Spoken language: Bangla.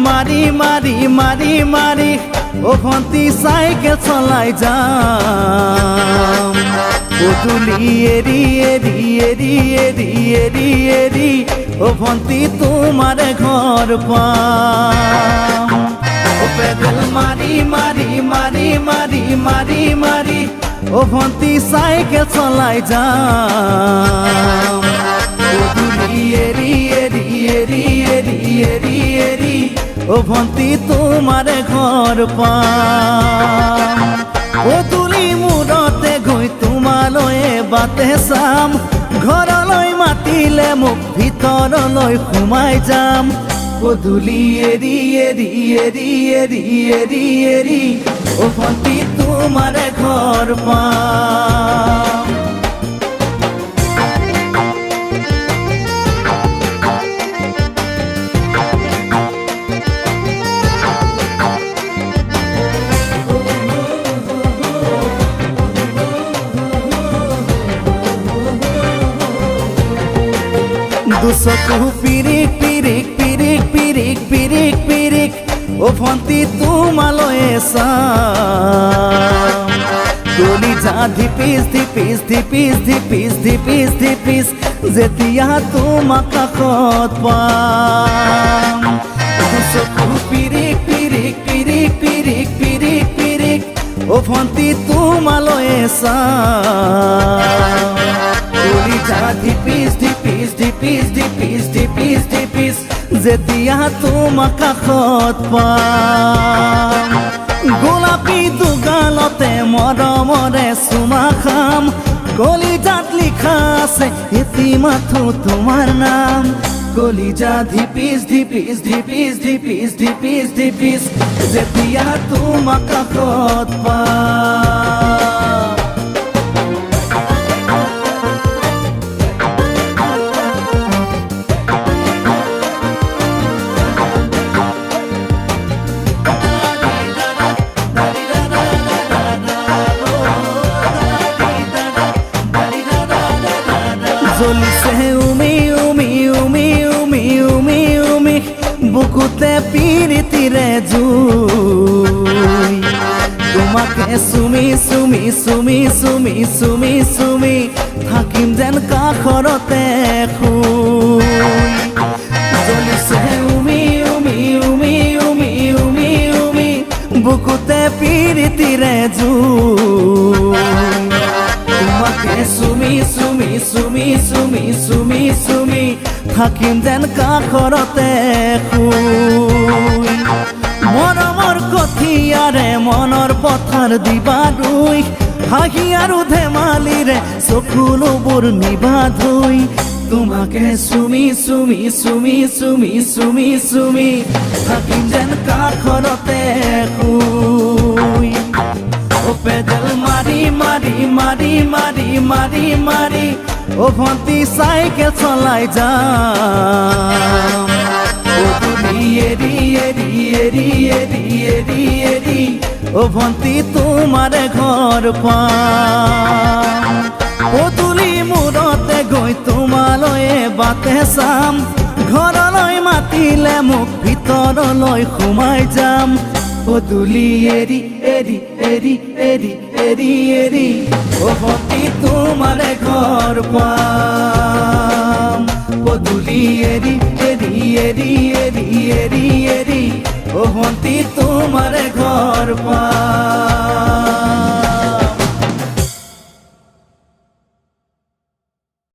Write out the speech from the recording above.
মারি মারি মারি মারি ও ভন্তি সাইকেল চলাই যাম পদূলি এরি এরি এরি এরি এরি এরি ও ভন্তি তোমার ঘর পাম ও পেডেল মারি মারি মারি মারি মারি মারি ও ভন্তি সাইকেল চলাই যাম পদূলি এরি এরি এরি এরি এরি এরি ও ভন্তি তোমার ঘর পাম পদূলি মূৰতে গৈ তোমালৈয়ে বাটে চাম ঘৰলৈ মাতিলে মোক ভিতৰলৈ সোমাই যাম পদূলি এৰি এৰি এৰি এৰি এৰি এৰি ও ভন্তি তোমাৰ ঘৰ পাম দুচকু পিৰিক পিৰিক পিৰিক পিৰিক পিৰিক পিৰিক ও ভন্তি তোমালৈয়ে চাম কলিজা ধিপিচ ধিপিচ ধিপিচ ধিপিচ ধিপিচ ধিপিচ যেতিয়া তোমাক কাষত পাম দুচকু পিৰিক পিৰিক পিৰিক পিৰিক পিৰিক পিৰিক ও ভন্তি তোমালৈয়ে চাম কলিজা ধিপিচ ধিপিচ ধিপিচ ধিপিচ ধিপিচ ধিপিচ যেতিয়া তোমাক কাষত পাম গোলাপী দুগালতে মৰমৰে চুমা খাম কলিজাত লিখা আছে এটি মাথো তোমাৰ নাম কলিজা ধিপিচ ধিপিচ ধিপিচ ধিপিচ ধিপিচ ধিপিচ যেতিয়া তোমাক কাষত পাম জ্বলিছে উমি উমি উমি উমি উমি উমি বুকুতে পিৰিতিৰে জুই তোমাকে চুমি চুমি চুমি চুমি চুমি চুমি থাকিম যেন কাষৰতে শুই জ্বলিছে উমি উমি উমি উমি উমি উমি বুকুতে পিৰিতিৰে জুই তোমাকে চুমি চুমি চুমি চুমি চুমি চুমি থাকিম যেন কাষৰতে শুই মৰমৰ কঠিয়াৰে মনৰ পথাৰ দিবা ৰুই হাঁহি আৰু ধেমালিৰে চকুলোবোৰ নিবা ধুই তোমাকে চুমি চুমি চুমি চুমি চুমি চুমি থাকিম যেন কাষৰতে শুই ও পেডেল মারি মারি মারি মারি মারি মারি ও ভন্তি সাইকেল চলাই যাম পদূলি এরি এরি এরি এরি এরি এরি ও ভন্তি তোমার ঘর পাম পদূলি মূৰতে গৈ তোমালৈয়ে বাটে চাম ঘৰলৈ মাতিলে মোক ভিতৰলৈ সোমাই যাম পদূলি এৰি এৰি এৰি এৰি এৰি এৰি ও ভন্তি তোমার ঘর পাম পদূলি এৰি এৰি এৰি এৰি এৰি এৰি ও ভন্তি তোমার ঘর পাম।